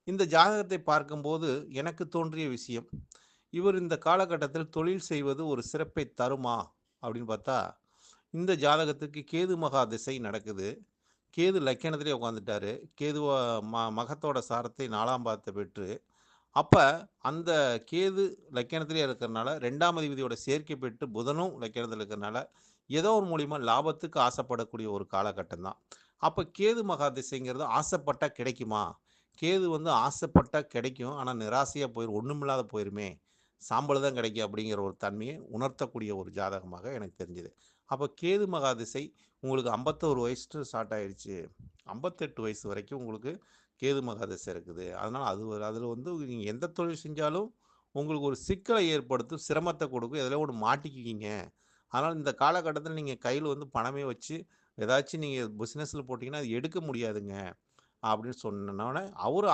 இந்த ஜாதகத்தை பார்க்கும்போது எனக்கு தோன்றிய விஷயம், இவர் இந்த காலகட்டத்தில் தொழில் செய்வது ஒரு சிறப்பை தருமா? அப்படின்னு பார்த்தா, இந்த ஜாதகத்துக்கு கேது மகா திசை நடக்குது. கேது லக்கினத்திலே உட்காந்துட்டாரு. கேதுவ மகத்தோட சாரத்தை 4ஆம் பாவத்த பெற்று, அப்ப அந்த கேது லக்கினத்திலே இருக்கிறனால 2ஆம் அதிபதியோட சேர்க்கை பெற்று புதனும் லக்கினத்தில இருக்கிறனால, ஏதோ ஒரு மூலியமா லாபத்துக்கு ஆசைப்படக்கூடிய ஒரு காலகட்டம் தான். அப்ப கேது மகா திசைங்கிறது ஆசைப்பட்டா கிடைக்குமா? கேது வந்து ஆசைப்பட்டா கிடைக்கும். ஆனா நிராசையா போயிரும். ஒண்ணுமில்லாத போயிருமே! சாம்பல் தான் கிடைக்கும் அப்படிங்கிற ஒரு தன்மையை உணர்த்தக்கூடிய ஒரு ஜாதகமாக எனக்கு தெரிஞ்சது. அப்ப கேது மகா திசை உங்களுக்கு 51 வயசு ஸ்டார்ட் ஆயிடுச்சு. 58 வயசு வரைக்கும் உங்களுக்கு கேது மகா திசை இருக்குது. அதனால அதில வந்து நீங்க எந்த தொழில் செஞ்சாலும் உங்களுக்கு ஒரு சிக்கலை ஏற்படுத்தும், சிரமத்த கொடுக்கும். எதுலயோ ஒண்ணு மாட்டிக்குவீங்க. அதனால இந்த காலகட்டத்தில நீங்க கையில வந்து பணமே வச்சு ஏதாச்சும் நீங்க பிசினஸ்ல போட்டீங்கன்னா, அது எடுக்க முடியாதுங்க. அப்படின்னு சொன்னோனே, அவரு